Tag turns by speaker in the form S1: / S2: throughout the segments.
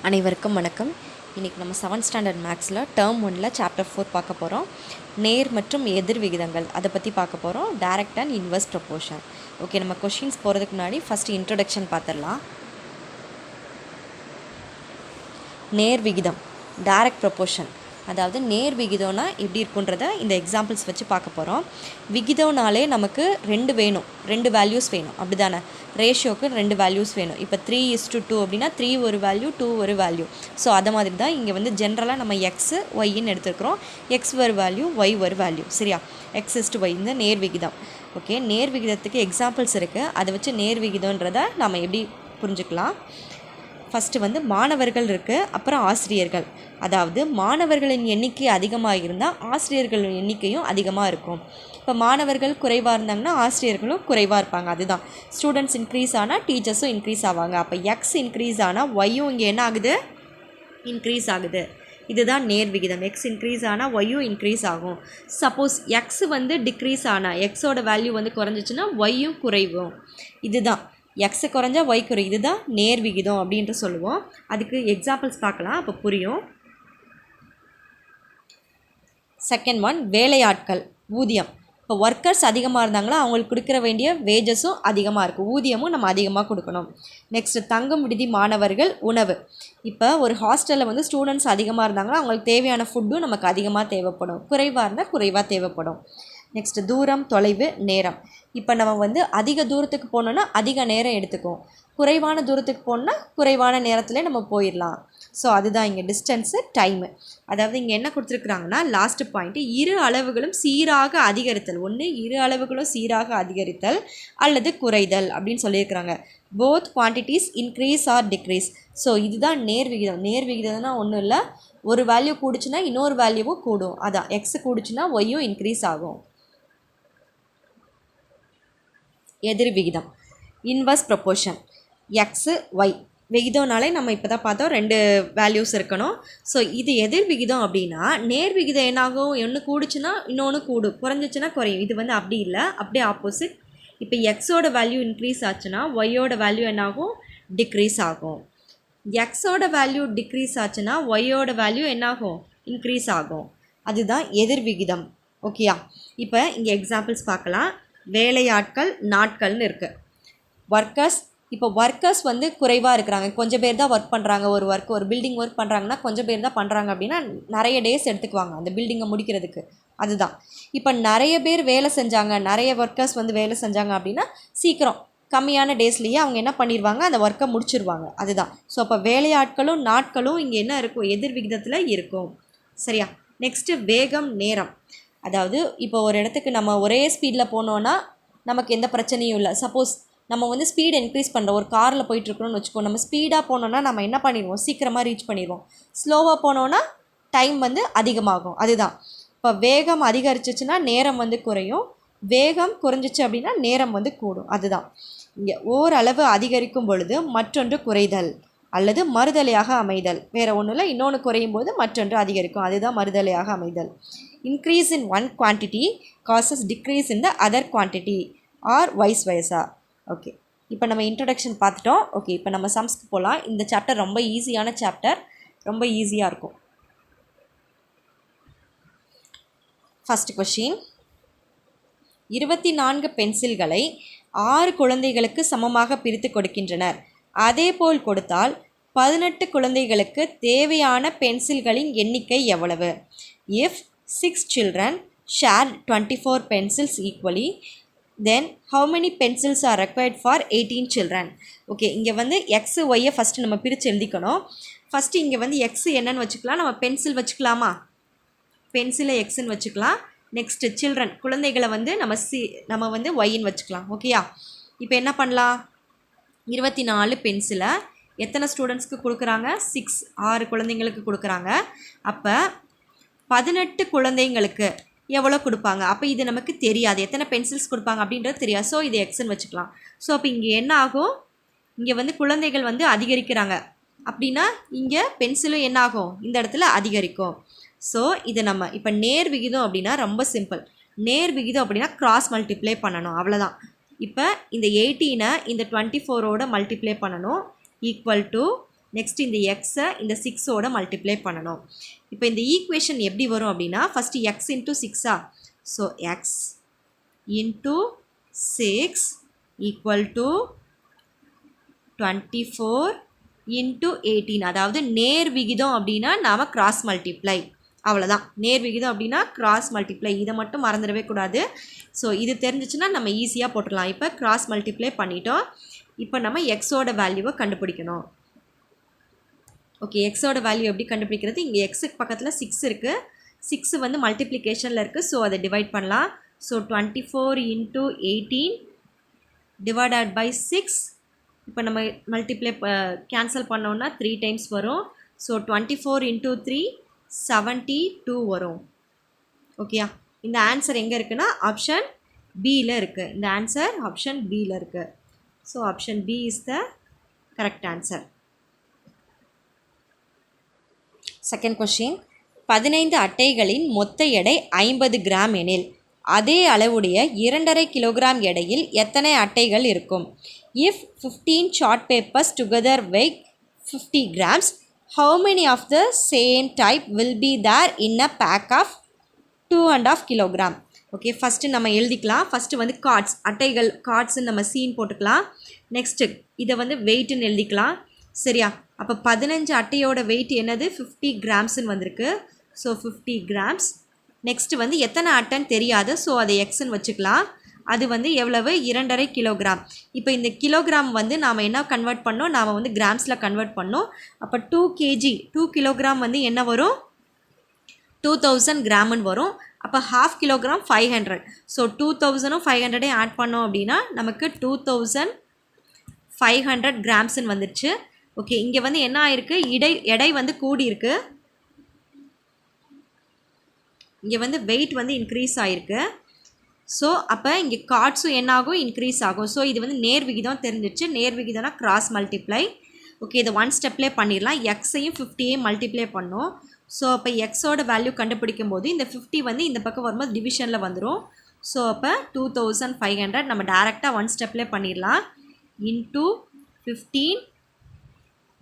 S1: அனைவருக்கும் வணக்கம். இன்றைக்கி நம்ம 7th ஸ்டாண்டர்ட் மேக்ஸில் டேர்ம் 1ல் சாப்டர் 4 பார்க்க போகிறோம். நேர் மற்றும் எதிர் விகிதங்கள் அதை பற்றி பார்க்க போகிறோம். Direct and inverse proportion. Okay, நம்ம கொஷின்ஸ் போகிறதுக்கு முன்னாடி ஃபஸ்ட்டு இன்ட்ரொடக்ஷன் பார்த்துடலாம். நேர் விகிதம், டைரக்ட் ப்ரொபோர்ஷன், அதாவது நேர் விகிதம்னா எப்படி இருக்குன்றத இந்த எக்ஸாம்பிள்ஸ் வச்சு பார்க்க போகிறோம். விகிதம்னாலே நமக்கு ரெண்டு வேல்யூஸ் வேணும், அப்படி தானே? ரேஷியோக்கு 2 வேல்யூஸ் வேணும். இப்போ 3:2 அப்படின்னா 3 ஒரு வேல்யூ, 2 ஒரு வேல்யூ. ஸோ அதை மாதிரி தான் இங்கே வந்து ஜென்ரலாக நம்ம எக்ஸு ஒய்ன்னு எடுத்துருக்குறோம். எக்ஸ் ஒரு வேல்யூ, ஒய் ஒரு வேல்யூ, சரியா? x:y இந்த நேர் விகிதம். ஓகே, நேர் விகிதத்துக்கு எக்ஸாம்பிள்ஸ் இருக்குது. அதை வச்சு நேர் விகிதன்றதை நம்ம எப்படி புரிஞ்சுக்கலாம். ஃபஸ்ட்டு வந்து மாணவர்கள் இருக்குது, அப்புறம் ஆசிரியர்கள். அதாவது மாணவர்களின் எண்ணிக்கை அதிகமாக இருந்தால் ஆசிரியர்களின் எண்ணிக்கையும் அதிகமாக இருக்கும். இப்போ மாணவர்கள் குறைவாக இருந்தாங்கன்னா ஆசிரியர்களும் குறைவாக இருப்பாங்க. அதுதான் ஸ்டூடெண்ட்ஸ் இன்க்ரீஸ் ஆனால் டீச்சர்ஸும் இன்க்ரீஸ் ஆவாங்க. அப்போ எக்ஸ் இன்க்ரீஸ் ஆனால் ஒய்யும் இங்கே என்ன ஆகுது? இன்க்ரீஸ் ஆகுது. இதுதான் நேர் விகிதம். எக்ஸ் இன்க்ரீஸ் ஆனால் ஒய்யும் இன்க்ரீஸ் ஆகும். சப்போஸ் எக்ஸ் வந்து டிக்ரீஸ் ஆனால், எக்ஸோட வேல்யூ வந்து குறைஞ்சிச்சின்னா ஒய்யும் குறைவும். இதுதான் எக்ஸு குறைஞ்சா ஒய் குறை. இதுதான் நேர் விகிதம் அப்படின்ட்டு சொல்லுவோம். அதுக்கு எக்ஸாம்பிள்ஸ் பார்க்கலாம், அப்போ புரியும். செகண்ட் ஒன், வேலையாட்கள், ஊதியம். இப்போ ஒர்க்கர்ஸ் அதிகமாக இருந்தாங்களா அவங்களுக்கு கொடுக்குற வேண்டிய வேஜஸும் அதிகமாக இருக்கும், ஊதியமும் நம்ம அதிகமாக கொடுக்கணும். நெக்ஸ்ட்டு தங்கும் விடுதி மாணவர்கள், உணவு. இப்போ ஒரு ஹாஸ்டலில் வந்து ஸ்டூடெண்ட்ஸ் அதிகமாக இருந்தாங்கன்னா அவங்களுக்கு தேவையான ஃபுட்டும் நமக்கு அதிகமாக தேவைப்படும், குறைவாக இருந்தால் குறைவாக தேவைப்படும். நெக்ஸ்ட்டு தூரம், தொலைவு, நேரம். இப்போ நம்ம வந்து அதிக தூரத்துக்கு போனோன்னா அதிக நேரம் எடுத்துக்கும், குறைவான தூரத்துக்கு போனோன்னா குறைவான நேரத்தில் நம்ம போயிடலாம். ஸோ அதுதான் இங்கே டிஸ்டன்ஸு, டைமு. அதாவது இங்கே என்ன கொடுத்துருக்குறாங்கன்னா லாஸ்ட் பாயிண்ட்டு, இரு அளவுகளும் சீராக அதிகரித்தல். ஒன்று இரு அளவுகளும் சீராக அதிகரித்தல் அல்லது குறைதல் அப்படின்னு சொல்லியிருக்கிறாங்க. Both quantities increase R degrees. So இதுதான் நேர் விகிதம். நேர் விகிதம்னா ஒன்றும் இல்லை, ஒரு வேல்யூ கூடுச்சுன்னா இன்னொரு வேல்யூவும் கூடும். அதான் எக்ஸு கூடுச்சுன்னா ஒய்யும் இன்க்ரீஸ் ஆகும். எதிர் விகிதம், இன்வர்ஸ் ப்ரொபோர்ஷன். எக்ஸு ஒய் விகிதம்னாலே நம்ம இப்போ தான் பார்த்தோம் 2 வேல்யூஸ் இருக்கணும். ஸோ இது எதிர் விகிதம் அப்படின்னா நேர் விகிதம் என்னாகும்? ஒன்று கூடுச்சுன்னா இன்னொன்று கூடும், குறைஞ்சிச்சுன்னா குறையும். இது வந்து அப்படி இல்லை, அப்படியே ஆப்போசிட். இப்போ எக்ஸோட வேல்யூ இன்க்ரீஸ் ஆச்சுன்னா ஒய்யோட வேல்யூ என்னாகும்? டிக்ரீஸ் ஆகும். எக்ஸோட வேல்யூ டிக்ரீஸ் ஆச்சுன்னா ஒய்யோட வேல்யூ என்னாகும்? இன்க்ரீஸ் ஆகும். அதுதான் எதிர் விகிதம். ஓகேயா? இப்போ இங்கே எக்ஸாம்பிள்ஸ் பார்க்கலாம். வேலையாட்கள், நாட்கள்னு இருக்குது. ஒர்க்கர்ஸ், இப்போ ஒர்க்கர்ஸ் வந்து குறைவாக இருக்கிறாங்க, கொஞ்சம் பேர் தான் ஒர்க் பண்ணுறாங்க. ஒரு பில்டிங் ஒர்க் பண்ணுறாங்கன்னா கொஞ்சம் பேர் தான் பண்ணுறாங்க அப்படின்னா நிறைய டேஸ் எடுத்துக்குவாங்க அந்த பில்டிங்கை முடிக்கிறதுக்கு. அதுதான் இப்போ நிறைய பேர் வேலை செஞ்சாங்க, நிறைய ஒர்க்கர்ஸ் வந்து வேலை செஞ்சாங்க அப்படின்னா சீக்கிரம் கம்மியான டேஸ்லேயே அவங்க என்ன பண்ணிடுவாங்க? அந்த ஒர்க்கை முடிச்சிருவாங்க. அதுதான். ஸோ அப்போ வேலையாட்களும் நாட்களும் இங்கே என்ன இருக்கும்? எதிர் விகிதத்தில் இருக்கும். சரியா? நெக்ஸ்ட்டு வேகம், நேரம். அதாவது இப்போ ஒரு இடத்துக்கு நம்ம ஒரே ஸ்பீடில் போனோன்னா நமக்கு எந்த பிரச்சனையும் இல்லை. சப்போஸ் நம்ம வந்து ஸ்பீடு இன்க்ரீஸ் பண்ணுறோம், ஒரு காரில் போயிட்டுருக்கணும்னு வச்சுக்கோ, நம்ம ஸ்பீடாக போனோன்னா நம்ம என்ன பண்ணிடுவோம்? சீக்கிரமாக ரீச் பண்ணிடுவோம். ஸ்லோவாக போனோன்னா டைம் வந்து அதிகமாகும். அதுதான் இப்போ வேகம் அதிகரிச்சிச்சுன்னா நேரம் வந்து குறையும், வேகம் குறைஞ்சிச்சு அப்படின்னா நேரம் வந்து கூடும். அதுதான் இங்கே ஓரளவு அதிகரிக்கும் பொழுது மற்றொன்று குறைதல் அல்லது மறுதலையாக அமைதல். வேறு ஒன்றும் இல்லை, இன்னொன்று குறையும் போது மற்றொன்று அதிகரிக்கும். அதுதான் மறுதலையாக அமைதல். Increase in one quantity causes decrease in the other quantity or vice versa. Okay, இப்போ நம்ம இன்ட்ரடக்ஷன் பார்த்துட்டோம். ஓகே, இப்போ நம்ம சம்ஸ்க்கு போகலாம். இந்த சாப்டர் ரொம்ப ஈஸியான சாப்டர், ரொம்ப ஈஸியாக இருக்கும். ஃபஸ்ட் கொஷின், 24 பென்சில்களை 6 குழந்தைகளுக்கு சமமாக பிரித்து கொடுக்கின்றனர். அதேபோல் கொடுத்தால் 18 குழந்தைகளுக்கு தேவையான பென்சில்களின் எண்ணிக்கை எவ்வளவு? If 6 children share 24 pencils equally, then how many pencils are required for 18 children? Okay, இங்கே வந்து எக்ஸு ஒய்யை ஃபஸ்ட்டு நம்ம பிரித்து எழுதிக்கணும். ஃபஸ்ட்டு இங்கே வந்து எக்ஸு என்னன்னு வச்சுக்கலாம்? நம்ம பென்சில் வச்சுக்கலாமா? பென்சிலை எக்ஸுன்னு வச்சுக்கலாம். நெக்ஸ்ட்டு சில்ட்ரன், குழந்தைகளை வந்து நம்ம வந்து ஒய்ன்னு வச்சுக்கலாம். ஓகேயா? இப்போ என்ன பண்ணலாம்? 24 பென்சிலை எத்தனை ஸ்டூடெண்ட்ஸ்க்கு கொடுக்குறாங்க? 6 குழந்தைங்களுக்கு கொடுக்குறாங்க. அப்போ 18 குழந்தைங்களுக்கு எவ்வளோ கொடுப்பாங்க? அப்போ இது நமக்கு தெரியாது, எத்தனை பென்சில்ஸ் கொடுப்பாங்க அப்படின்றது தெரியாது. ஸோ இது எக்ஸ்ன்னு வச்சுக்கலாம். ஸோ அப்போ இங்கே என்ன ஆகும்? இங்கே வந்து குழந்தைகள் வந்து அதிகரிக்கிறாங்க அப்படின்னா இங்கே பென்சிலும் என்ன ஆகும்? இந்த இடத்துல அதிகரிக்கும். ஸோ இதை நம்ம இப்போ நேர் விகிதம் அப்படின்னா ரொம்ப சிம்பிள். நேர் விகிதம் அப்படின்னா கிராஸ் மல்டிப்ளை பண்ணணும், அவ்வளோதான். இப்போ இந்த 18 இந்த 24ஓட மல்டிப்ளை பண்ணணும், ஈக்குவல் டு நெக்ஸ்ட் இந்த எக்ஸை இந்த 6ஓட மல்டிப்ளை பண்ணணும். இப்போ இந்த ஈக்குவேஷன் எப்படி வரும் அப்படின்னா ஃபஸ்ட்டு எக்ஸ் இன்ட்டு 6ஆ, so x into 6 equal to 24 into 18. அதாவது நேர் விகிதம் அப்படின்னா நாம் கிராஸ் மல்டிப்ளை, அவ்வளோதான். நேர் விகிதம் அப்படின்னா கிராஸ் மல்டிப்ளை, இதை மட்டும் மறந்துடவே கூடாது. ஸோ இது தெரிஞ்சிச்சுன்னா நம்ம ஈஸியாக போட்டுடலாம். இப்போ கிராஸ் மல்டிப்ளை பண்ணிட்டோம். இப்போ நம்ம எக்ஸோட வேல்யூவை கண்டுபிடிக்கணும். ஓகே, எக்ஸோட வேல்யூ எப்படி கண்டுபிடிக்கிறது? இங்கே எக்ஸுக்கு பக்கத்தில் 6 இருக்குது. 6 வந்து மல்டிப்ளிகேஷனில் இருக்குது. ஸோ அதை டிவைட் பண்ணலாம். So 24 into 18 divided by 6. இப்போ நம்ம மல்டிப்ளை கேன்சல் பண்ணோன்னா 3 டைம்ஸ் வரும். ஸோ 24 இன்ட்டு 3 72 வரும். ஓகேயா, இந்த ஆன்சர் எங்கே இருக்குன்னா ஆப்ஷன் பியில் இருக்குது. இந்த ஆன்சர் ஆப்ஷன் பியில் இருக்குது. So option B is the correct answer. Second question, 15 அட்டைகளின் மொத்த எடை 50 கிராம் எனில் அதே அளவுடைய 2.5 கிலோகிராம் எடையில் எத்தனை அட்டைகள் இருக்கும்? If 15 chart papers together weight 50 grams, how many of the same type will be there in a pack of 2.5 kilogram? Okay, first நம்ம எழுதிக்கலாம். ஃபஸ்ட்டு வந்து கார்ட்ஸ், அட்டைகள், கார்ட்ஸுன்னு நம்ம சீன் போட்டுக்கலாம். நெக்ஸ்ட்டு இதை வந்து வெயிட்டுன்னு எழுதிக்கலாம். சரியா, அப்போ 15 அட்டையோட வெயிட் என்னது? 50 கிராம்ஸ்ன்னு வந்திருக்கு. So 50 grams. நெக்ஸ்ட்டு வந்து எத்தனை அட்டைன்னு தெரியாது. ஸோ அதை எக்ஸ்ன்னு வச்சுக்கலாம். அது வந்து எவ்வளவு? 2.5 கிலோகிராம். இப்போ இந்த கிலோகிராம் வந்து நாம் என்ன கன்வெர்ட் பண்ணோம்? நாம் வந்து கிராம்ஸில் கன்வெர்ட் பண்ணோம். அப்போ 2 kg 2 கிலோகிராம் வந்து என்ன வரும்? 2000 கிராம்னு வரும். அப்போ 1/2 கிலோகிராம் 500. ஸோ 2000ம் 500ஐயும் ஆட் பண்ணோம் அப்படின்னா நமக்கு 2500 கிராம்ஸ்ன்னு வந்துடுச்சு. ஓகே, இங்கே வந்து என்ன ஆயிருக்கு? எடை வந்து கூடியிருக்கு. இங்கே வந்து வெயிட் வந்து இன்க்ரீஸ் ஆகிருக்கு. ஸோ அப்போ இங்கே கார்ட்ஸும் என்ன ஆகும்? இன்க்ரீஸ் ஆகும். ஸோ இது வந்து நேர் விகிதம் தெரிஞ்சிச்சு. நேர் விகிதம்னா கிராஸ் மல்டிப்ளை. ஓகே, இதை 1 ஸ்டெப்லேயே பண்ணிடலாம். எக்ஸையும் 50ஐயும் மல்டிப்ளை பண்ணோம். ஸோ அப்போ எக்ஸோட வேல்யூ கண்டுபிடிக்கும் போது இந்த 50 வந்து இந்த பக்கம் வரும்போது டிவிஷனில் வந்துடும். ஸோ அப்போ 2500 நம்ம டேரெக்டாக 1 ஸ்டெப்லேயே பண்ணிடலாம். Into 15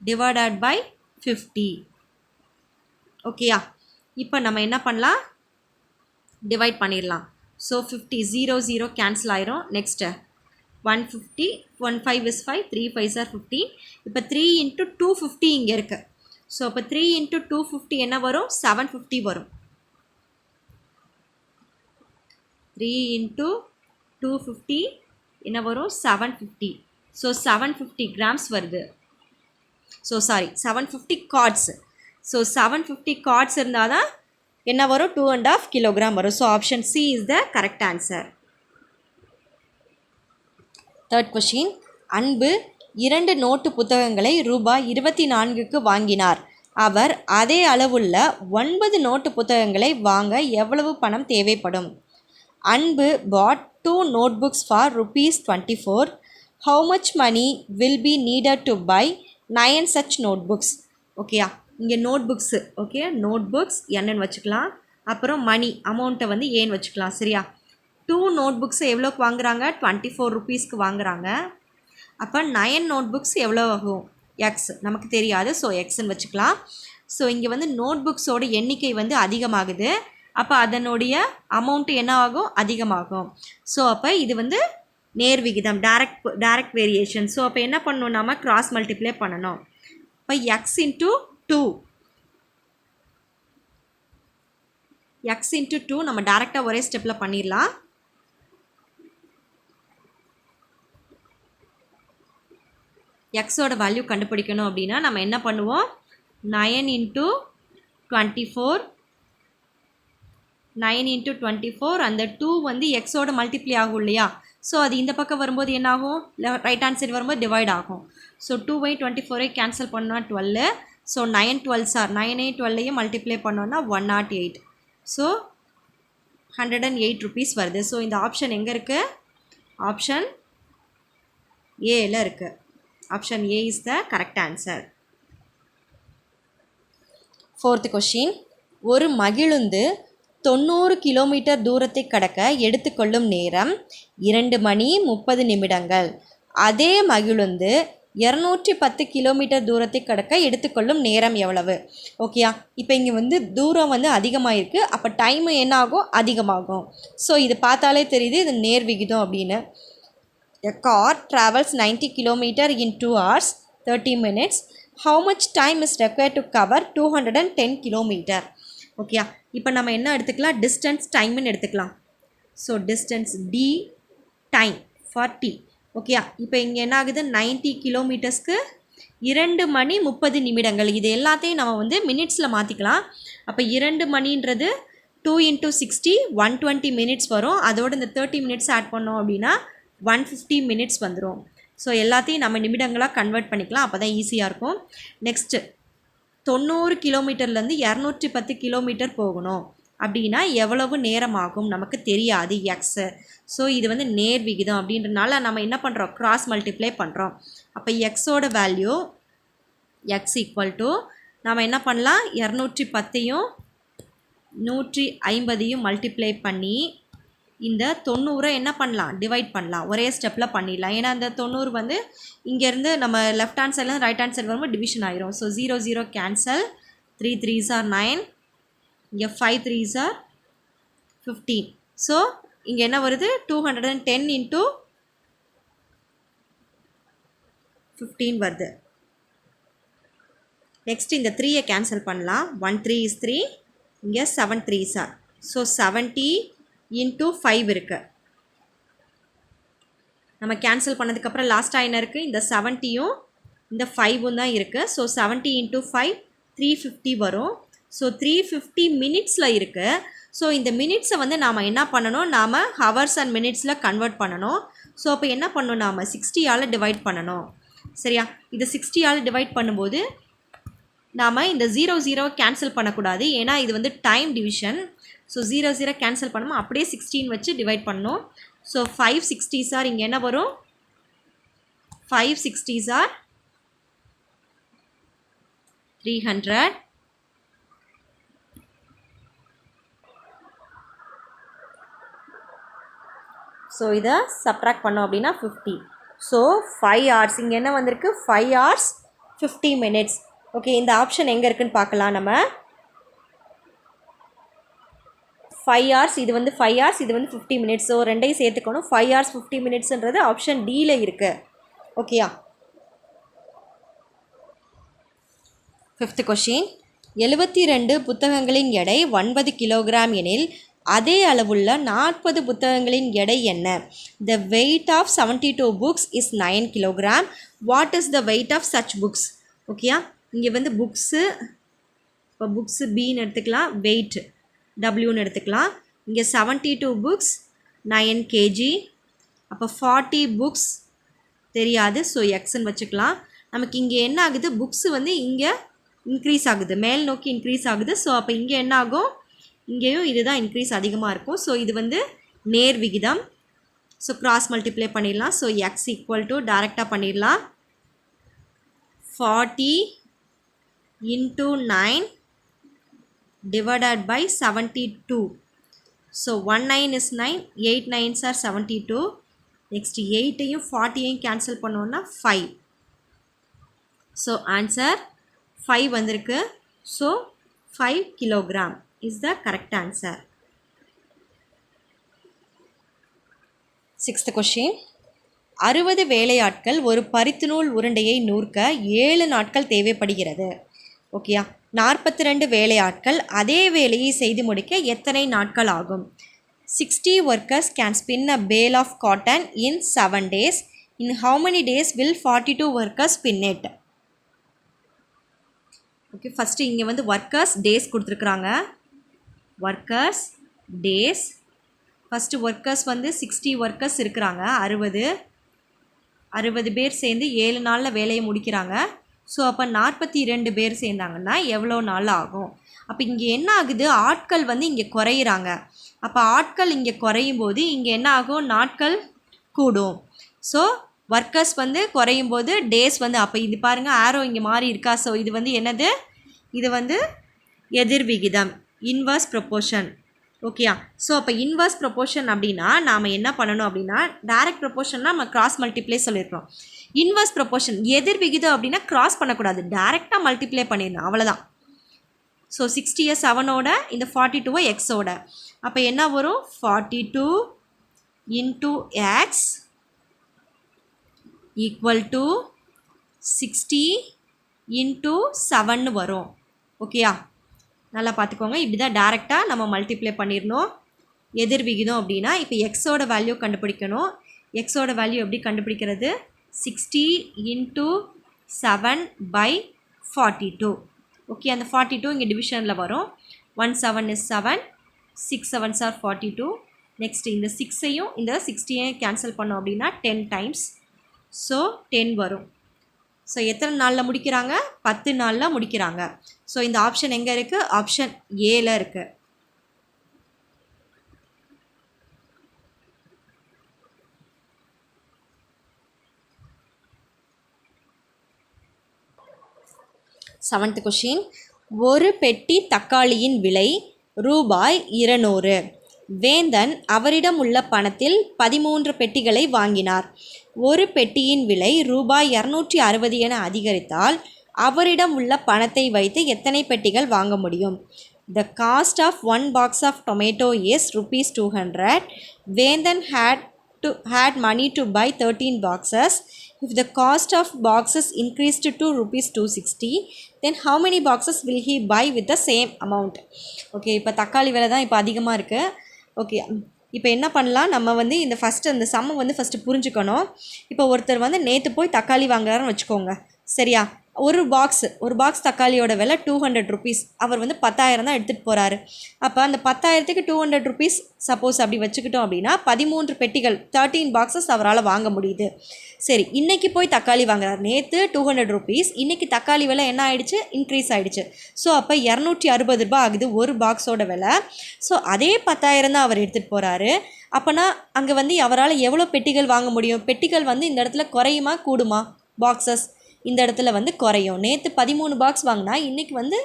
S1: divided by 50. ஓகேயா, இப்போ நம்ம என்ன பண்ணலாம்? டிவைட் பண்ணிடலாம். ஸோ 50 0 0 கேன்சல் ஆயிரும். Next 150 1 5 is 5 3 5s are 15. இப்போ 3 இன்ட்டு 250 இங்கே இருக்குது. ஸோ அப்போ 3 இன்ட்டு 250 என்ன வரும்? 750 வரும். 3 இன்ட்டு 250 என்ன வரும்? 750. ஸோ 750 கிராம்ஸ் வருது. So sorry 750 cards. So 750 cards இருந்தால் தான் என்ன வரும்? 2.5 கிலோகிராம் வரும். So option C is the correct answer. Third question, Anbu 2 note புத்தகங்களை ரூபாய் 24க்கு வாங்கினார். அவர் அதே அளவுள்ள 9 நோட்டு புத்தகங்களை வாங்க எவ்வளவு பணம் தேவைப்படும்? அன்பு bought 2 notebooks for ₹24. How much money will be needed to buy 9 such notebooks? ஓகேயா, இங்கே நோட்புக்ஸு. ஓகே, நோட்புக்ஸ் என்னன்னு வச்சுக்கலாம். அப்புறம் மணி அமௌண்ட்டை வந்து ஏன்னு வச்சுக்கலாம். சரியா, 2 நோட்புக்ஸை எவ்வளோக்கு வாங்குறாங்க? 24 rupeesக்கு வாங்குறாங்க. அப்போ 9 நோட்புக்ஸ் எவ்வளோ ஆகும்? எக்ஸ் நமக்கு தெரியாது. ஸோ எக்ஸ்ன்னு வச்சுக்கலாம். ஸோ இங்கே வந்து நோட்புக்ஸோட எண்ணிக்கை வந்து அதிகமாகுது. அப்போ அதனுடைய அமௌண்ட்டு என்ன ஆகும்? அதிகமாகும். ஸோ அப்போ இது வந்து நேர் விகிதம், டைரக்ட் வேரியேஷன். ஸோ அப்போ என்ன பண்ணணும்? நம்ம கிராஸ் மல்டிப்ளை பண்ணணும். இப்போ எக்ஸ் இன்ட்டு 2 எக்ஸ் இன்ட்டு 2 நம்ம டேரெக்டாக ஒரே ஸ்டெப்பில் பண்ணிடலாம். எக்ஸோட வேல்யூ கண்டுபிடிக்கணும் அப்படின்னா நம்ம என்ன பண்ணுவோம்? 9 இன்ட்டு 24 9 இன்ட்டு 24 அந்த 2 வந்து எக்ஸோட மல்டிப்ளை ஆகும் இல்லையா? ஸோ அது இந்த பக்கம் வரும்போது என்ன ஆகும்? ரைட் ஹேண்ட் சைடு வரும்போது டிவைட் ஆகும். ஸோ 2 24 கேன்சல் பண்ணால் 12. ஸோ 9 12s ஆர் 9 12ஐயும் மல்டிப்ளை பண்ணோன்னா 108. ஸோ 108 rupees வருது. ஸோ இந்த ஆப்ஷன் எங்கே இருக்குது? ஆப்ஷன் ஏல இருக்குது. Option A is the correct answer. Fourth question, ஒரு மகிழுந்து 90 கிலோமீட்டர் தூரத்தை கடக்க எடுத்துக்கொள்ளும் நேரம் 2 மணி 30 நிமிடங்கள். அதே மகிழுந்து 210 கிலோமீட்டர் தூரத்தை கடக்க எடுத்துக்கொள்ளும் நேரம் எவ்வளவு? ஓகேயா, இப்போ இங்கே வந்து தூரம் வந்து அதிகமாக இருக்குது, அப்போ டைமு என்ன ஆகும்? அதிகமாகும். ஸோ இது பார்த்தாலே தெரியுது இது நேர் விகிதம் அப்படின்னு. A car travels 90 km in 2 hours 30 minutes. How much time is required to cover 210 km? ஓகேயா, இப்போ நம்ம என்ன எடுத்துக்கலாம்? டிஸ்டன்ஸ் டைம்னு எடுத்துக்கலாம். So distance D, time for T. ஓகேயா, இப்போ இங்கே என்ன ஆகுது? 90 கிலோமீட்டர்ஸ்க்கு 2 மணி 30 நிமிடங்கள். இது எல்லாத்தையும் நம்ம வந்து மினிட்ஸில் மாற்றிக்கலாம். அப்போ 2 மணின்றது 2 × 60 120 மினிட்ஸ் வரும். அதோடு இந்த 30 மினிட்ஸ் ஆட் பண்ணோம் அப்படின்னா 150 மினிட்ஸ் வந்துடும். ஸோ எல்லாத்தையும் நம்ம நிமிடங்களாக கன்வெர்ட் பண்ணிக்கலாம், அப்போ தான் ஈஸியாக இருக்கும். நெக்ஸ்ட்டு 90 கிலோமீட்டர்லேருந்து 210 கிலோமீட்டர் போகணும் அப்படின்னா எவ்வளவு நேரம் ஆகும்? நமக்கு தெரியாது, எக்ஸு. ஸோ இது வந்து நேர் விகிதம் அப்படின்றனால நம்ம என்ன பண்ணுறோம்? கிராஸ் மல்டிப்ளை பண்ணுறோம். அப்போ எக்ஸோட வேல்யூ எக்ஸ் ஈக்குவல் டு நம்ம என்ன பண்ணலாம்? 210ஐயும் 150ஐயும் மல்டிப்ளை பண்ணி இந்த 90 என்ன பண்ணலாம்? டிவைட் பண்ணலாம். ஒரே ஸ்டெப்பில் பண்ணிடலாம். ஏன்னா அந்த 90 வந்து இங்கேருந்து நம்ம லெஃப்ட் ஹேண்ட் சைட்லேருந்து ரைட் ஹேண்ட் சைடு வரும்போது டிவிஷன் ஆயிரும். ஸோ 0 0 கேன்சல், 3 3s are 9, இங்கே 5 3s are 15. ஸோ இங்கே என்ன வருது? 210 × 15 வருது. நெக்ஸ்ட் இந்த 3ஐ கேன்சல் பண்ணலாம். 1 3 is 3, இங்கே 7 3s are. ஸோ 70 × 5 இருக்குது. நம்ம கேன்சல் பண்ணதுக்கப்புறம் லாஸ்ட்டாக என்ன இருக்குது? இந்த 70யும் இந்த 5ம் தான் இருக்குது. ஸோ 70 × 5 350 வரும். ஸோ 350 மினிட்ஸில் இருக்குது. ஸோ இந்த மினிட்ஸை வந்து நாம் என்ன பண்ணணும்? நாம் ஹவர்ஸ் அண்ட் மினிட்ஸில் கன்வெர்ட் பண்ணணும். ஸோ அப்போ என்ன பண்ணணும்? நாம் 60ஆல் டிவைட் பண்ணணும். சரியா, இது 60ஆல் டிவைட் பண்ணும்போது நாம் இந்த 0 0 கேன்சல் பண்ணக்கூடாது, ஏன்னா இது வந்து டைம் டிவிஷன். ஸோ 0 0 கேன்சல் பண்ணாமல் அப்படியே 16 வச்சு டிவைட் பண்ணணும். ஸோ 5 60s are இங்கே என்ன வரும்? 5 60s are 300. ஸோ இதை சப்ட்ராக்ட் பண்ணோம் அப்படின்னா 50. ஸோ 5 hours இங்கே என்ன வந்திருக்கு? 5 hours 50 minutes. ஓகே, இந்த ஆப்ஷன் எங்கே இருக்குதுன்னு பார்க்கலாம். நம்ம 5 hours, இது வந்து 5 hours, இது வந்து 50 minutes. ஸோ ரெண்டையும் சேர்த்துக்கணும். 5 hours 50 minutesன்றது ஆப்ஷன் டியில் இருக்குது. ஓகேயா, 5th கொஷின். 72 புத்தகங்களின் எடை 9 கிலோகிராம் எனில் அதே அளவுள்ள 40 புத்தகங்களின் எடை என்ன? The weight of 72 books is 9 kilogram. What is the weight of such books? ஓகேயா, இங்கே வந்து புக்ஸு, இப்போ புக்ஸு பின்னு எடுத்துக்கலாம், வெயிட் டபிள்யூன்னு எடுத்துக்கலாம். இங்கே 72 புக்ஸ் 9 kg. அப்போ 40 புக்ஸ் தெரியாது, ஸோ எக்ஸ்ன்னு வச்சுக்கலாம். நமக்கு இங்கே என்ன ஆகுது? புக்ஸு வந்து இங்கே இன்க்ரீஸ் ஆகுது, மேல் நோக்கி இன்க்ரீஸ் ஆகுது. ஸோ அப்போ இங்கே என்ன ஆகும்? இங்கேயும் இதுதான் இன்க்ரீஸ் அதிகமாக இருக்கும். ஸோ இது வந்து நேர் விகிதம். ஸோ கிராஸ் மல்டிப்ளை பண்ணிடலாம். ஸோ எக்ஸ் ஈக்குவல் டு டைரெக்டாக பண்ணிடலாம். 40 × 9 divided by 72. So 1 9 is 9, 8 9s are 72. Next 8ஐயும் 40ஐயும் cancel பண்ணோன்னா 5. ஸோ ஆன்சர் 5 வந்திருக்கு. So 5 kilogram is the correct answer. 6th question. 60 வேலையாட்கள் ஒரு பருத்திநூல் உருண்டையை நூற்க 7 நாட்கள் தேவைப்படுகிறது. ஓகேயா, 42 வேலையாட்கள் அதே வேலையை செய்து முடிக்க எத்தனை நாட்கள் ஆகும்? 60 workers can spin a bale of cotton in 7 days. In how many days will 42 workers spin it? Okay, first இங்கே வந்து ஒர்க்கர்ஸ் டேஸ் கொடுத்துருக்குறாங்க. Workers days. ஃபஸ்ட்டு ஒர்க்கர்ஸ் வந்து 60 ஒர்க்கர்ஸ் இருக்கிறாங்க. 60 பேர் சேர்ந்து 7 நாளில் வேலையை முடிக்கிறாங்க. ஸோ அப்போ 42 பேர் சேர்ந்தாங்கன்னா எவ்வளோ நாள் ஆகும்? அப்போ இங்கே என்ன ஆகுது? ஆட்கள் வந்து இங்கே குறையிறாங்க. அப்போ ஆட்கள் இங்கே குறையும் போது இங்கே என்ன ஆகும்? நாட்கள் கூடும். ஸோ ஒர்க்கர்ஸ் வந்து குறையும் போது டேஸ் வந்து, அப்போ இது பாருங்கள் ஆரோ இங்கே மாறி இருக்கா. ஸோ இது வந்து என்னது? இது வந்து எதிர் விகிதம், இன்வர்ஸ் ப்ரொப்போர்ஷன். ஓகேயா, ஸோ அப்போ இன்வர்ஸ் ப்ரொப்போர்ஷன் அப்படின்னா நாம் என்ன பண்ணணும் அப்படின்னா, டைரக்ட் ப்ரொப்போர்ஷன்னா நம்ம கிராஸ் மல்டிப்ளை சொல்லியிருக்கோம். இன்வர்ஸ் ப்ரொபோர்ஷன் எதிர் விகிதம் அப்படின்னா கிராஸ் பண்ணக்கூடாது, டேரெக்டாக மல்டிப்ளை பண்ணிடணும், அவ்வளோதான். ஸோ 60 7ஓட இந்த 42 எக்ஸோட, அப்போ என்ன வரும் 42 into X equal to 60 into 7 வரும். ஓகேயா, நல்லா பார்த்துக்கோங்க. இப்படி தான் டேரெக்டாக நம்ம மல்டிப்ளை பண்ணிடணும் எதிர் விகிதம் அப்படின்னா. இப்போ எக்ஸோட வேல்யூ கண்டுபிடிக்கணும். எக்ஸோட வேல்யூ எப்படி கண்டுபிடிக்கிறது? 60 இன்ட்டு 7/42. ஓகே, அந்த 42 இங்கே டிவிஷனில் வரும். 1 7 is 7, 6 7s are 42. நெக்ஸ்ட் இந்த 6ஐயும் இந்த 60ஐயும் கேன்சல் பண்ணோம் அப்படின்னா 10 டைம்ஸ், ஸோ 10 வரும். ஸோ எத்தனை நாளில் முடிக்கிறாங்க? 10 நாளில் முடிக்கிறாங்க. ஸோ இந்த ஆப்ஷன் எங்கே இருக்குது? ஆப்ஷன் ஏல இருக்குது. Seventh question. ஒரு பெட்டி தக்காளியின் விலை ரூபாய் 200. வேந்தன் அவரிடம் உள்ள பணத்தில் 13 பெட்டிகளை வாங்கினார். ஒரு பெட்டியின் விலை ரூபாய் 260 என அதிகரித்தால் அவரிடம் உள்ள பணத்தை வைத்து எத்தனை பெட்டிகள் வாங்க முடியும்? The cost of one box of tomato is rupees 200. Vendan had money to buy 13 boxes. If the cost of boxes increased to rupees 260, then how many boxes will he buy with the same amount? Okay, இப்போ தக்காளி விலை தான் இப்போ அதிகமாக இருக்குது. Okay, இப்போ என்ன பண்ணலாம், நம்ம வந்து இந்த ஃபஸ்ட்டு இந்த சம்மை வந்து ஃபஸ்ட்டு புரிஞ்சுக்கணும். இப்போ ஒருத்தர் வந்து நேற்று போய் தக்காளி வாங்குறாருன்னு வச்சுக்கோங்க, சரியா? ஒரு பாக்ஸ் தக்காளியோட விலை 200 ருபீஸ். அவர் வந்து 10,000 தான் எடுத்துகிட்டு போகிறாரு. அப்போ அந்த 10,000க்கு 200 ருபீஸ் சப்போஸ் அப்படி வச்சுக்கிட்டோம் அப்படின்னா 13 பெட்டிகள் 13 பாக்ஸஸ் அவரால் வாங்க முடியுது. சரி, இன்றைக்கி போய் தக்காளி வாங்குறாரு. நேற்று 200 ருபீஸ், இன்றைக்கி தக்காளி விலை என்ன ஆகிடுச்சு? இன்க்ரீஸ் ஆகிடுச்சு. ஸோ அப்போ 260 ரூபாய் ஆகுது ஒரு பாக்ஸோட விலை. ஸோ அதே 10,000 தான் அவர் எடுத்துகிட்டு போகிறாரு. அப்போனா அங்கே வந்து அவரால் எவ்வளோ பெட்டிகள் வாங்க முடியும்? பெட்டிகள் வந்து இந்த இடத்துல குறையுமா கூடுமா? பாக்ஸஸ் இந்த இடத்துல வந்து குறையும். நேற்று 13 பாக்ஸ் வாங்கினா இன்றைக்கி வந்து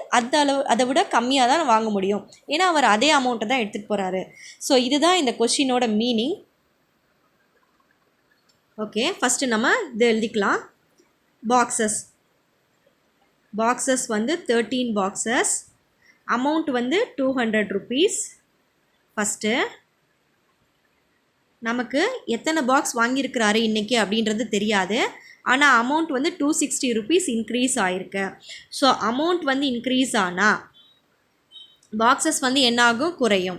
S1: அதை விட கம்மியாக தான் வாங்க முடியும். ஏன்னா அவர் அதே அமௌண்ட்டை தான் எடுத்துகிட்டு போகிறாரு. ஸோ இதுதான் இந்த கொஷினோட மீனிங். ஓகே, ஃபஸ்ட்டு நம்ம இது எழுதிக்கலாம். பாக்ஸஸ் வந்து 13 பாக்ஸஸ், அமௌண்ட் வந்து 200 ருபீஸ். ஃபஸ்ட்டு நமக்கு எத்தனை பாக்ஸ் வாங்கியிருக்கிறாரு இன்றைக்கி அப்படின்றது தெரியாது. ஆனால் அமௌண்ட் வந்து 260 ருபீஸ் இன்க்ரீஸ் ஆகிருக்கு. ஸோ அமௌண்ட் வந்து இன்க்ரீஸ் ஆனால் பாக்ஸஸ் வந்து என்னாகும்? குறையும்.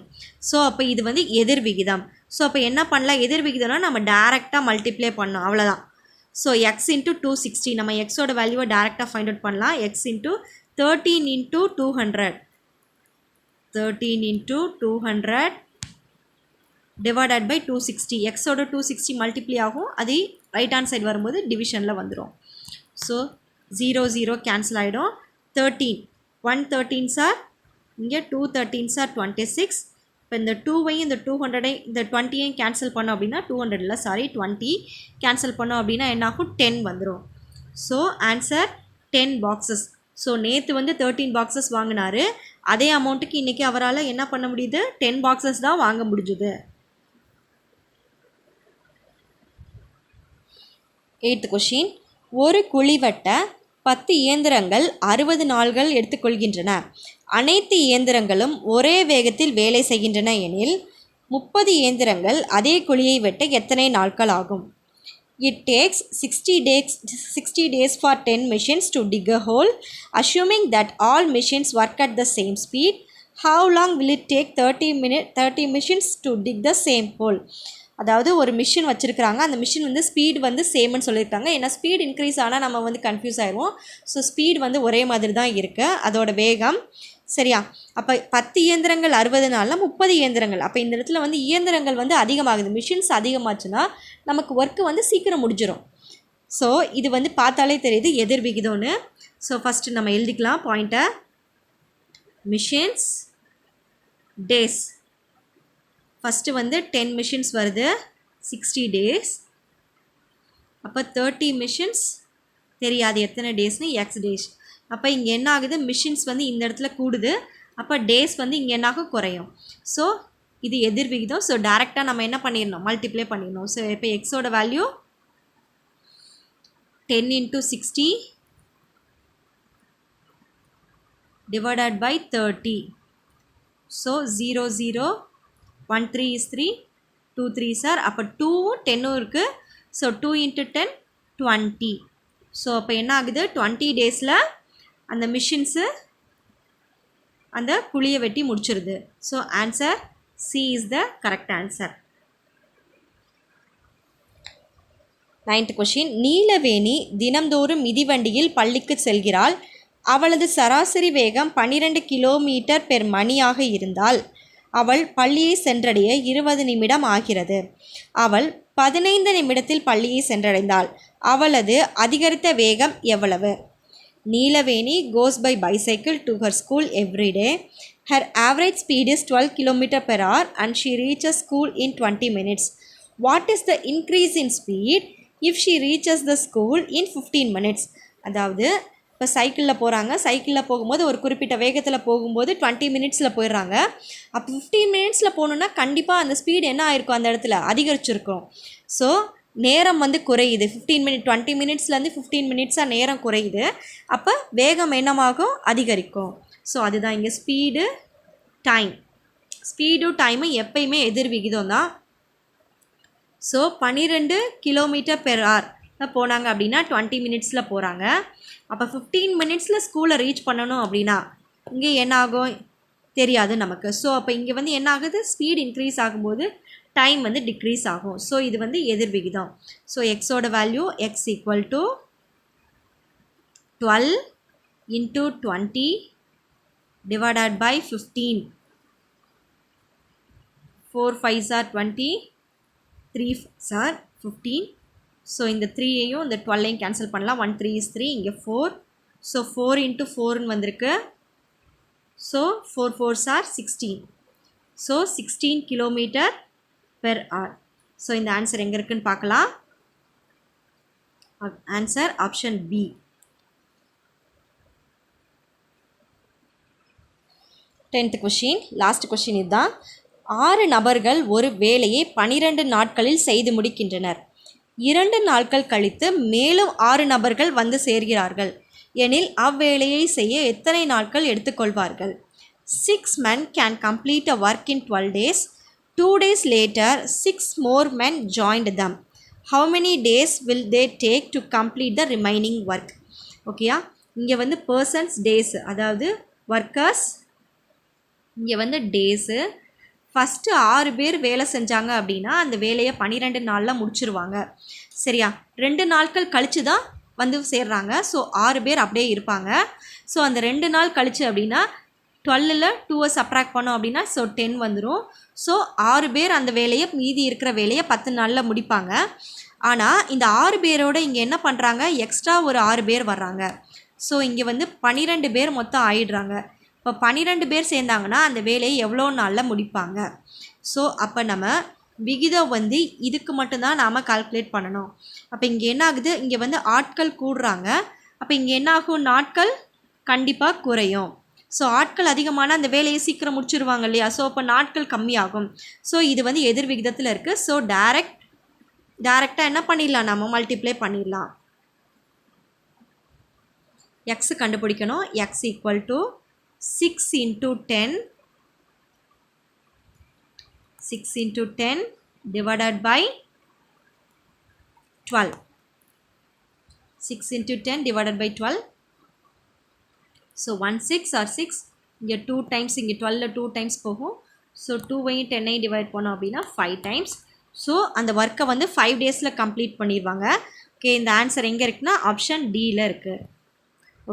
S1: ஸோ அப்போ இது வந்து எதிர் விகிதம். ஸோ அப்போ என்ன பண்ணலாம்? எதிர் விகிதம்னா நம்ம டேரெக்டாக மல்டிப்ளை பண்ணோம், அவ்வளோதான். ஸோ எக்ஸ் இன்ட்டு 260, நம்ம எக்ஸோட வேல்யூவை டேரெக்டாக ஃபைண்ட் அவுட் பண்ணலாம். X into 13 into 200, 13 into 200 divided by 260. எக்ஸோட 260 மல்டிப்ளை ஆகும், அது ரைட் ஹேண்ட் சைடு வரும்போது டிவிஷனில் வந்துடும். ஸோ 0 0 கேன்சல் ஆகிடும். 13 1 13s ஆர் இங்கே 2 13s ஆர் 26. இப்போ இந்த 2வையும் இந்த 200ஐயும் இந்த 20ஐயும் கேன்சல் பண்ணோம் அப்படின்னா 200 இல்லை, சாரி 20 கேன்சல் பண்ணோம் அப்படின்னா என்னாகும்? 10 வந்துடும். So answer 10 boxes. ஸோ நேற்று வந்து 13 பாக்ஸஸ் வாங்கினார். அதே அமௌண்ட்டுக்கு இன்றைக்கி அவரால் என்ன பண்ண முடியுது? 10 பாக்ஸஸ் தான் வாங்க முடிஞ்சுது. 8th question. ஒரு குழிவட்ட 10 இயந்திரங்கள் 60 நாள்கள் எடுத்துக்கொள்கின்றன. அனைத்து இயந்திரங்களும் ஒரே வேகத்தில் வேலை செய்கின்றன எனில் 30 இயந்திரங்கள் அதே குழியை வெட்ட எத்தனை நாட்கள் ஆகும்? It takes 60 days for 10 machines to dig a hole. Assuming that all machines work at the same speed, how long will it take 30 machines to dig the same hole? அதாவது ஒரு மிஷின் வச்சுருக்கிறாங்க. அந்த மிஷின் வந்து speed வந்து சேம்னு சொல்லியிருக்காங்க. ஏன்னா speed increase ஆனால் நம்ம வந்து கன்ஃபியூஸ் ஆயிடுவோம். ஸோ ஸ்பீடு வந்து ஒரே மாதிரி தான் இருக்குது அதோட வேகம், சரியா? அப்போ 10 இயந்திரங்கள் 60 நாளில் 30 இயந்திரங்கள். அப்போ இந்த இடத்துல வந்து இயந்திரங்கள் வந்து அதிகமாகுது, மிஷின்ஸ் அதிகமாச்சுன்னா நமக்கு ஒர்க்கு வந்து சீக்கிரம் முடிஞ்சிடும். ஸோ இது வந்து பார்த்தாலே தெரியுது எதிர் விகிதம்னு. ஸோ ஃபஸ்ட்டு நம்ம எழுதிக்கலாம் பாயிண்ட்டை. மிஷின்ஸ் டேஸ், ஃபஸ்ட்டு வந்து 10 மிஷின்ஸ் வருது, 60 டேஸ். அப்போ 30 மிஷின்ஸ் தெரியாது எத்தனை டேஸ்னு, எக்ஸ் டேஸ். அப்போ இங்கே என்ன ஆகுது? மிஷின்ஸ் வந்து இந்த இடத்துல கூடுது, அப்போ டேஸ் வந்து இங்கே என்னாகும்? குறையும். ஸோ இது எதிர் விகிதம். ஸோ டேரெக்டாக நம்ம என்ன பண்ணிடணும்? மல்டிப்ளை பண்ணிடணும். ஸோ இப்போ எக்ஸோட value 10 into 60 divided by 30. So 0, 0, 1, 3 is 3, 2, 3s are, அப்போ 2, 10 இருக்கு. So 2 into 10, 20. ஸோ அப்போ என்ன ஆகுது, 20 டேஸில் அந்த மிஷின்ஸு அந்த குழியை வெட்டி முடிச்சிருது. So answer C is the correct answer. 9th question. Neelaveni தினம்தோறும் மிதிவண்டியில் பள்ளிக்கு செல்கிறாள். அவளது சராசரி வேகம் 12 கிலோமீட்டர் பெர் மணியாக இருந்தால் அவள் பள்ளியை சென்றடைய 20 நிமிடம் ஆகிறது. அவள் 15 நிமிடத்தில் பள்ளியை சென்றடைந்தாள். அவளது அதிகரித்த வேகம் எவ்வளவு? Neelaveni goes by bicycle to her school every day. Her average speed is 12 km per hour and she reaches school in 20 minutes. What is the increase in speed if she reaches the school in 15 minutes? அதாவது இப்போ சைக்கிளில் போகிறாங்க, சைக்கிளில் போகும்போது ஒரு குறிப்பிட்ட வேகத்தில் போகும்போது 20 மினிட்ஸில் போயிடுறாங்க. அப்போ 15 மினிட்ஸில் போகணுன்னா கண்டிப்பாக அந்த ஸ்பீடு என்ன ஆயிருக்கும், அந்த இடத்துல அதிகரிச்சிருக்கும். ஸோ நேரம் வந்து குறையுது. 20 மினிட்ஸ்லேருந்து 15 மினிட்ஸாக நேரம் குறையுது. அப்போ வேகம் என்னமாகும், அதிகரிக்கும். ஸோ அதுதான் இங்கே ஸ்பீடு டைம். ஸ்பீடும் டைமும் எப்பயுமே எதிர் விகிதம் தான். ஸோ 12 கிலோமீட்டர் பெர் ஹவர் போனாங்க அப்படின்னா 20 மினிட்ஸில் போகிறாங்க. அப்போ 15 மினிட்ஸில் ஸ்கூலை ரீச் பண்ணணும் அப்படின்னா இங்கே என்ன ஆகும் தெரியாது நமக்கு. ஸோ அப்போ இங்கே வந்து என்ன ஆகுது, ஸ்பீட் இன்க்ரீஸ் ஆகும்போது டைம் வந்து டிக்ரீஸ் ஆகும். ஸோ இது வந்து எதிர் விகிதம். ஸோ எக்ஸோட value X equal to 12 into 20 divided by 15. 4 5s are 20, 3 5s are 15. So இந்த 3ஐயும் இந்த 12ஐயும் கேன்சல் பண்ணலாம். 1 3 is 3, இங்கே 4. ஸோ 4 into 4ன்னு வந்திருக்கு. So 4 4s are 16. So 16 kilometre per hour. So இந்த ஆன்சர் எங்கே இருக்குன்னு பார்க்கலாம். Answer option B. 10th question, last question இதுதான். 6 நபர்கள் ஒரு வேலையை 12 நாட்களில் செய்து முடிக்கின்றனர். 2 நாட்கள் கழித்து மேலும் 6 நபர்கள் வந்து சேர்கிறார்கள் எனில் அவ்வேலையை செய்ய எத்தனை நாட்கள் எடுத்துக்கொள்வார்கள்? 6 men can complete a work in 12 days. 2 days later 6 more men joined them. How many days will they take to complete the remaining work? ஓகேயா, இங்கே வந்து பர்சன்ஸ் டேஸ், அதாவது ஒர்க்கர்ஸ், இங்கே வந்து டேஸு. ஃபஸ்ட்டு 6 பேர் வேலை செஞ்சாங்க அப்படின்னா அந்த வேலையை 12 நாளில் முடிச்சிருவாங்க. சரியா, 2 நாட்கள் கழித்து தான் வந்து சேர்றாங்க. ஸோ 6 பேர் அப்படியே இருப்பாங்க. ஸோ அந்த 2 நாள் கழித்து அப்படின்னா 12ல் 2 சப்ராக்ட் பண்ணோம் அப்படின்னா ஸோ 10 வந்துடும். ஸோ 6 பேர் அந்த வேலையை, மீதி இருக்கிற வேலையை 10 நாளில் முடிப்பாங்க. ஆனால் இந்த 6 பேரோட இங்கே என்ன பண்ணுறாங்க, எக்ஸ்ட்ரா ஒரு 6 பேர் வர்றாங்க. ஸோ இங்கே வந்து 12 பேர் மொத்தம் ஆயிடுறாங்க. இப்போ 12 பேர் சேர்ந்தாங்கன்னா அந்த வேலையை எவ்வளோ நாளில் முடிப்பாங்க? ஸோ அப்போ நம்ம விகிதம் வந்து இதுக்கு மட்டும்தான் நாம் கால்குலேட் பண்ணணும். அப்போ இங்கே என்ன ஆகுது, இங்கே வந்து ஆட்கள் கூடுறாங்க. அப்போ இங்கே என்ன ஆகும், நாட்கள் கண்டிப்பாக குறையும். ஸோ ஆட்கள் அதிகமான அந்த வேலையை சீக்கிரம் முடிச்சிருவாங்க இல்லையா. ஸோ அப்போ நாட்கள் கம்மியாகும். ஸோ இது வந்து எதிர் விகிதத்தில் இருக்குது. ஸோ டேரெக்டாக என்ன பண்ணிடலாம், நம்ம மல்டிப்ளை பண்ணிடலாம். எக்ஸ் கண்டுபிடிக்கணும். X equal to 6 into 10 divided by 12. 6 into 10 divided by 12. So 1 6 or 6. இங்கே 2 times, இங்கே 12ல் 2 times போகும். ஸோ 2ஐயும் 10ஐயும் டிவைட் பண்ணோம் அப்படின்னா 5 times. ஸோ அந்த ஒர்க்கை வந்து 5 டேஸில் கம்ப்ளீட் பண்ணிடுவாங்க. ஓகே, இந்த ஆன்சர் எங்கே இருக்குன்னா ஆப்ஷன் டியில் இருக்குது.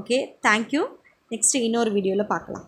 S1: Okay, thank you. நெக்ஸ்ட்டு இன்னொரு வீடியோவில் பார்க்கலாம்.